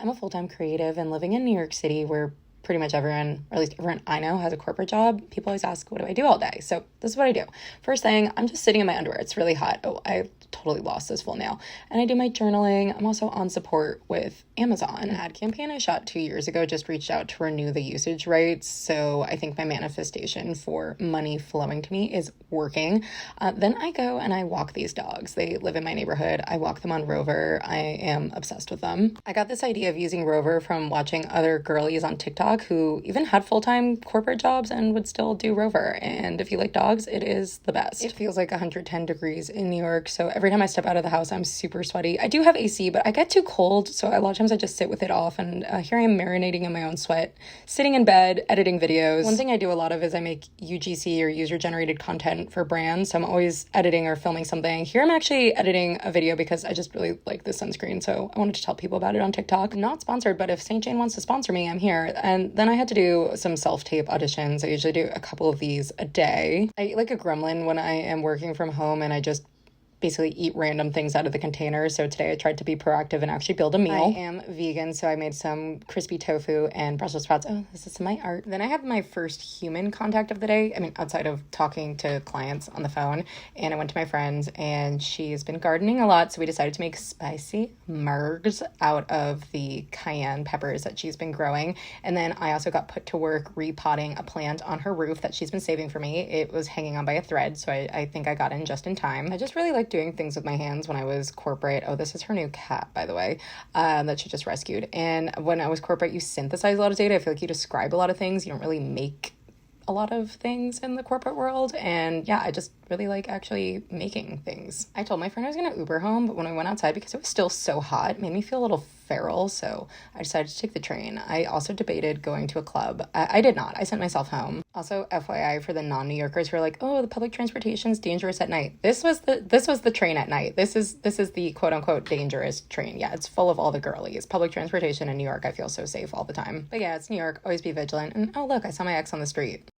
I'm a full-time creative and living in New York City where pretty much everyone, or at least everyone I know, has a corporate job. People always ask, what do I do all day? So this is what I do. First thing, I'm just sitting in my underwear. It's really hot. Oh, I totally lost this full nail. And I do my journaling. I'm also on support with Amazon. An ad campaign I shot 2 years ago just reached out to renew the usage rights. So I think my manifestation for money flowing to me is working. Then I go and I walk these dogs. They live in my neighborhood. I walk them on Rover. I am obsessed with them. I got this idea of using Rover from watching other girlies on TikTok who even had full-time corporate jobs and would still do Rover. And if you like dogs, it is the best. It feels like 110 degrees in New York, so every time I step out of the house, I'm super sweaty. I do have AC, but I get too cold, so a lot of times I just sit with it off, and here I am marinating in my own sweat, sitting in bed, editing videos. One thing I do a lot of is I make UGC or user-generated content for brands, so I'm always editing or filming something. Here I'm actually editing a video because I just really like this sunscreen, so I wanted to tell people about it on TikTok. Not sponsored, but if St. Jane wants to sponsor me, I'm here. And then I had to do some self-tape auditions. I usually do a couple of these a day. I eat like a gremlin when I am working from home, and I just basically eat random things out of the container. So today I tried to be proactive and actually build a meal. I am vegan, so I made some crispy tofu and Brussels sprouts. Oh, this is my art. Then I had my first human contact of the day. I mean, outside of talking to clients on the phone. And I went to my friend's, and she's been gardening a lot. So we decided to make spicy mergs out of the cayenne peppers that she's been growing. And then I also got put to work repotting a plant on her roof that she's been saving for me. It was hanging on by a thread, so I think I got in just in time. I just really like doing things with my hands when I was corporate. Oh, this is her new cat, by the way, that she just rescued. And when I was corporate, you synthesize a lot of data. I feel like you describe a lot of things. You don't really make a lot of things in the corporate world. And yeah, I just really like actually making things. I told my friend I was going to Uber home, but when I went outside, because it was still so hot, it made me feel a little feral. So I decided to take the train. I also debated going to a club. I did not. I sent myself home. Also, FYI for the non-New Yorkers who are like, oh, the public transportation is dangerous at night. This was the train at night. This is the quote unquote dangerous train. Yeah, it's full of all the girlies. Public transportation in New York, I feel so safe all the time. But yeah, it's New York. Always be vigilant. And oh, look, I saw my ex on the street.